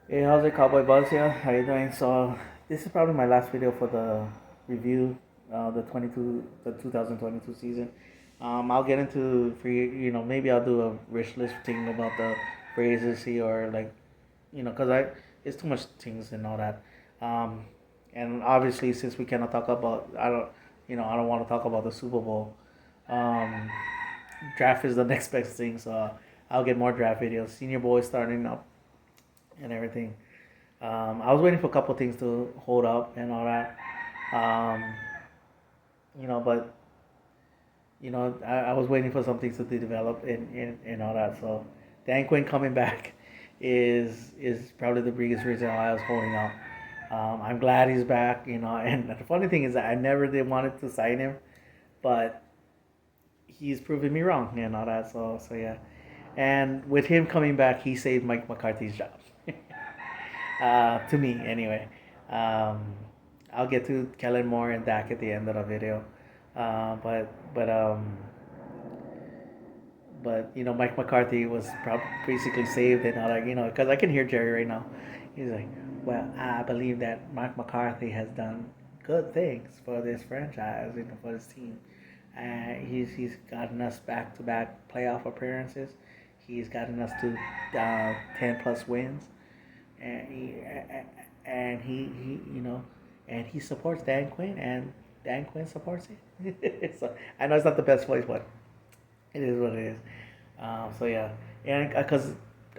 Hey, how's it, Cowboy Buzz here? How you doing? So, this is probably my last video for the review, the 2022 season. I'll get into maybe I'll do a wish list thing about the phrases here, or like, cause it's too much things and all that. Um, and obviously, since we cannot talk about, I don't want to talk about the Super Bowl. Um, Draft is the next best thing, so I'll get more draft videos. Senior boys starting up and everything. I was waiting for a couple things to hold up and all that. Um, but I was waiting for some things to develop and all that. So Dan Quinn coming back is probably the biggest reason why I was holding out. I'm glad he's back, and the funny thing is that I never did wanted to sign him, but he's proven me wrong and all that. So yeah, and with him coming back, he saved Mike McCarthy's job. To me anyway. Um, I'll get to Kellen Moore and Dak at the end of the video. Uh, but but um, but Mike McCarthy was basically saved, and all that, because I can hear Jerry right now. He's like, well, I believe that Mike McCarthy has done good things for this franchise, for this team. He's gotten us back to back playoff appearances. He's gotten us to 10 plus wins, and he supports Dan Quinn, and Dan Quinn supports it. So I know it's not the best voice, but it is what it is. So yeah, and because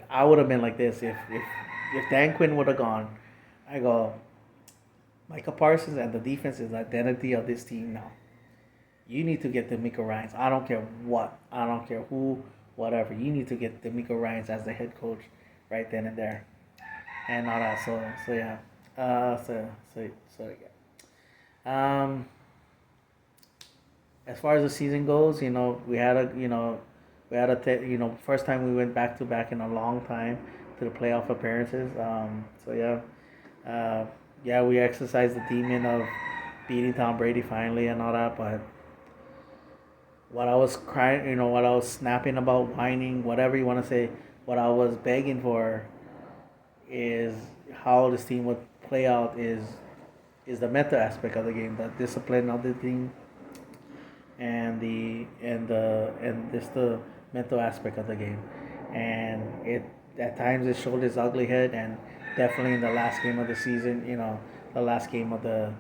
I would have been like this if Dan Quinn would have gone, I go, Micah Parsons and the defense is the identity of this team now. You need to get D'Amico Ryans. I don't care what. I don't care who, whatever. You need to get D'Amico Ryans as the head coach right then and there, and all that. So yeah. So yeah. As far as the season goes, we had first time we went back to back in a long time to the playoff appearances. So yeah, yeah, we exercised the demon of beating Tom Brady finally and all that. But what I was crying, what I was snapping about, whining, whatever you want to say, what I was begging for is how this team would play out is the mental aspect of the game, the discipline of the team, and just the mental aspect of the game. And it at times it showed its ugly head, and definitely in the last game of the season, the last game of the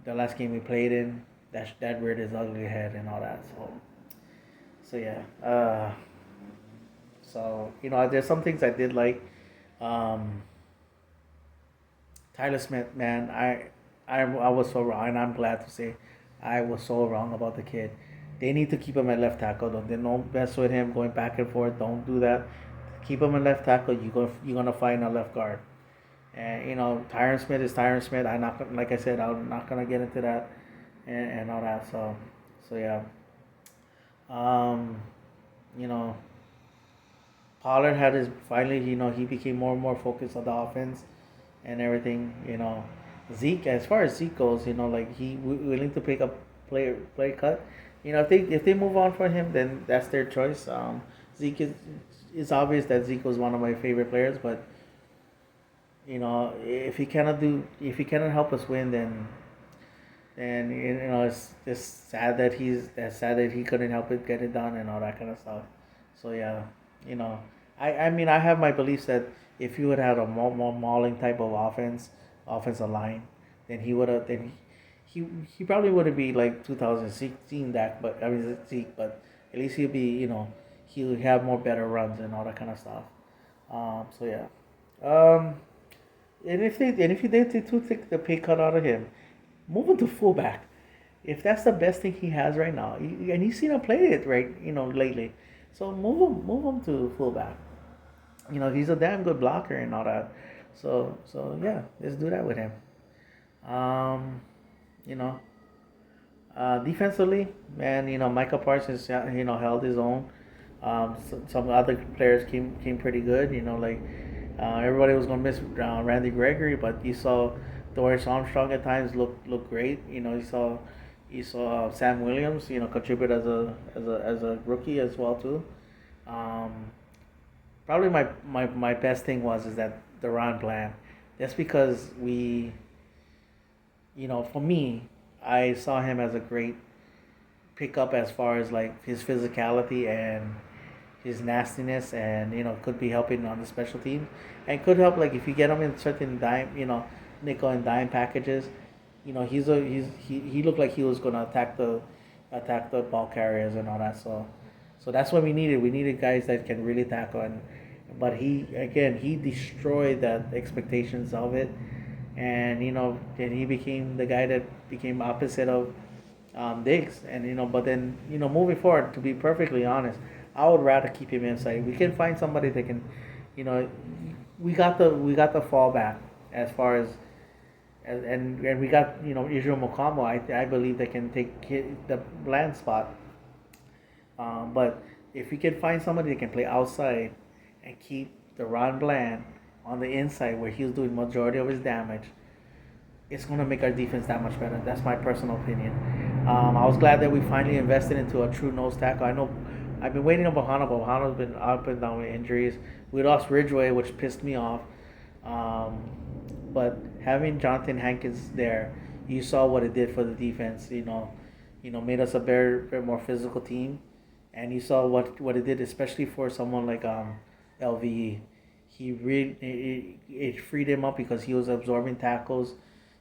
last game we played in, that reared its ugly head and all that. So yeah. So there's some things I did like. Um, Tyler Smith, man, I was so wrong, and I'm glad to say I was so wrong about the kid. They need to keep him at left tackle. Don't mess with him going back and forth. Don't do that. Keep him at left tackle. You're gonna find a left guard. And Tyron Smith is Tyron Smith. I'm not like I said. I'm not gonna get into that and all that. So yeah. Um, you know, Pollard had his finally. He became more and more focused on the offense and everything. Zeke, as far as Zeke goes, like he willing to pick up play cut. If they move on from him, then that's their choice. Zeke is it's obvious that Zeke was one of my favorite players, but if he cannot help us win, then it's just sad that he couldn't help it get it done and all that kind of stuff. So yeah, you know, I mean I have my beliefs that if he would have had a more mauling type of offensive line, then he probably wouldn't be like 2016 Dak, but I mean Zeke, but at least he'll have more better runs and all that kind of stuff. So yeah. Um, and if they do take the pay cut out of him, move him to fullback. If that's the best thing he has right now, and he's seen him play it right, lately. So move him to fullback. He's a damn good blocker and all that. So yeah, let's do that with him. Um, you know, Defensively, man, Michael Parsons, held his own. Some other players came pretty good. Like everybody was gonna miss Randy Gregory, but you saw Doris Armstrong at times look great. You saw Sam Williams, contribute as a rookie as well too. Um, Probably my best thing was is that Deron Bland. That's because for me, I saw him as a great pickup as far as like his physicality and his nastiness, and could be helping on the special team, and could help like if you get him in certain dime, nickel and dime packages. He looked like he was gonna attack the ball carriers and all that. So that's what we needed. We needed guys that can really tackle, but he destroyed the expectations of it, and then he became the guy that became opposite of Diggs, and but then moving forward, to be perfectly honest, I would rather keep him inside. We can find somebody that can, you know, we got the fallback as far as. And we got Israel Mokamo. I believe they can take the Bland spot. But if we can find somebody that can play outside and keep the Ron Bland on the inside where he's doing majority of his damage, it's going to make our defense that much better. That's my personal opinion. I was glad that we finally invested into a true nose tackle. I know I've been waiting on Bahana, but Bahana's been up and down with injuries. We lost Ridgeway, which pissed me off. Um, but having Jonathan Hankins there, you saw what it did for the defense. Made us a better more physical team, and you saw what it did, especially for someone like LVE. He really it freed him up because he was absorbing tackles.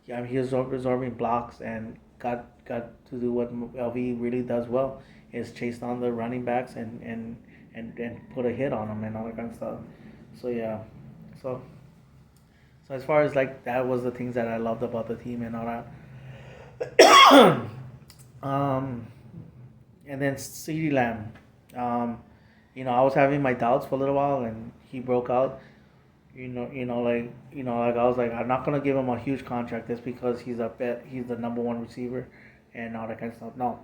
Yeah, he was absorbing blocks and got to do what LVE really does well, is chase down the running backs and put a hit on them and all that kind of stuff. So yeah, so so as far as like that was the things that I loved about the team and all that. um, and then CeeDee Lamb. I was having my doubts for a little while, and he broke out. Like I was like, I'm not gonna give him a huge contract just because he's the number one receiver, and all that kind of stuff. No,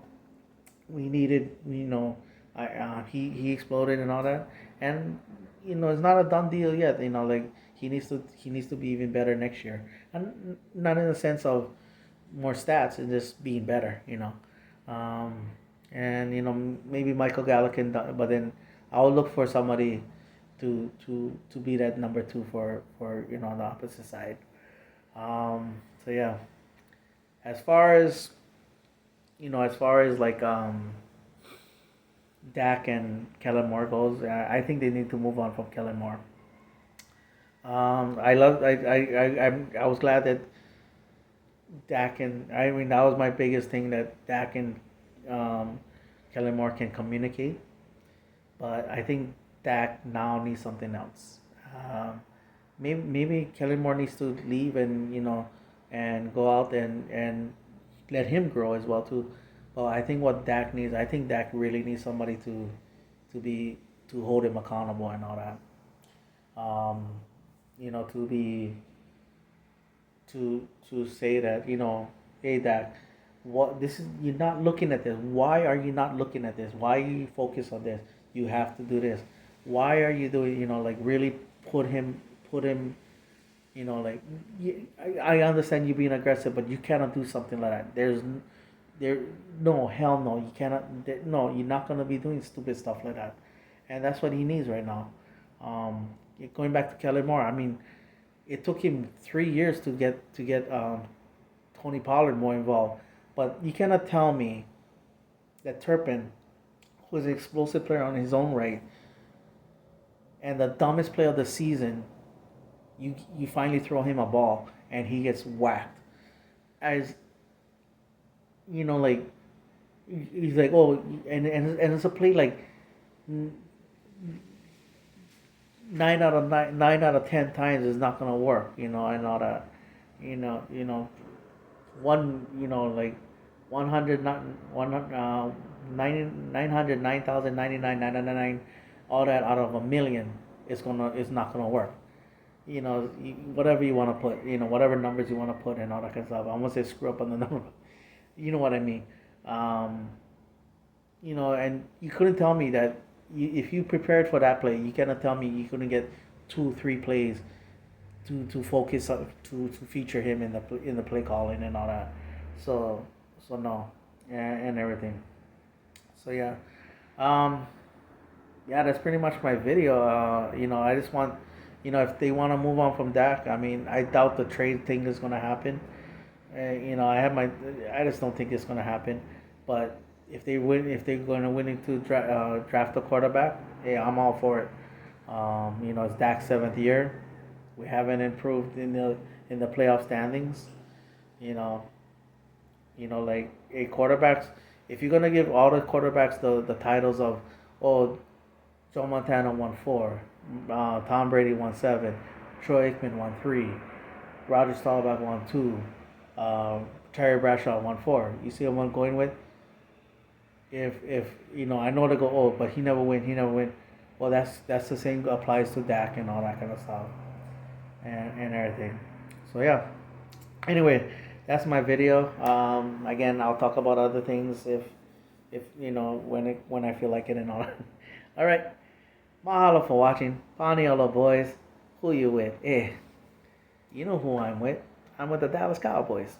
we needed, he exploded and all that, and it's not a done deal yet. Like he needs to be even better next year, and not in the sense of more stats and just being better. And maybe Michael Gallup can, but then I will look for somebody to be that number two for on the opposite side. So yeah, as far as like Dak and Kellen Moore goes, I think they need to move on from Kellen Moore. I was glad that Dak and I mean that was my biggest thing, that Dak and um, Kellen Moore can communicate, but I think Dak now needs something else. Maybe Kellen Moore needs to leave and go out and let him grow as well too. But I think what Dak needs, I think Dak really needs somebody to be to hold him accountable and all that. Um, to be to say that hey Dak, what this is, you're not looking at this. Why are you not looking at this? Why are you focused on this? You have to do this. Why are you doing, like really put him, like I understand you being aggressive, but you cannot do something like that. There, no, hell no, you cannot. No, you're not gonna be doing stupid stuff like that, and that's what he needs right now. Um, Going back to Kellen Moore, I mean, it took him 3 years to get Tony Pollard more involved, but you cannot tell me that Turpin, who is an explosive player on his own right, and the dumbest play of the season, you finally throw him a ball and he gets whacked. As like he's like, oh, and it's a play like 9 out of 10 times is not gonna work, and all that, one, like 100 not one 909,999 all that out of a million is not gonna work. Whatever you want to put, whatever numbers you want to put and all that kind of stuff. I almost say screw up on the number. You know what I mean. Um, and you couldn't tell me that if you prepared for that play, you cannot tell me you couldn't get 2 3 plays to focus on, to feature him in the play calling and all that. So no, and everything. So yeah, yeah, that's pretty much my video. I just want, if they want to move on from Dak, I mean, I doubt the trade thing is going to happen. I just don't think it's going to happen. But if they're going to win to draft a quarterback, hey, I'm all for it. It's Dak's seventh year. We haven't improved in the playoff standings. You know, like a quarterbacks. If you're gonna give all the quarterbacks the titles of, oh, Joe Montana won four, Tom Brady won seven, Troy Aikman won three, Roger Staubach won two, Terry Bradshaw won four. You see what I'm going with? If I know they go, oh, but he never win, he never win. Well, that's the same applies to Dak and all that kind of stuff, and everything. So yeah. Anyway, that's my video. Again, I'll talk about other things if when I feel like it and all. All right. Mahalo for watching. Paniolo boys. Who you with? You know who I'm with. I'm with the Dallas Cowboys.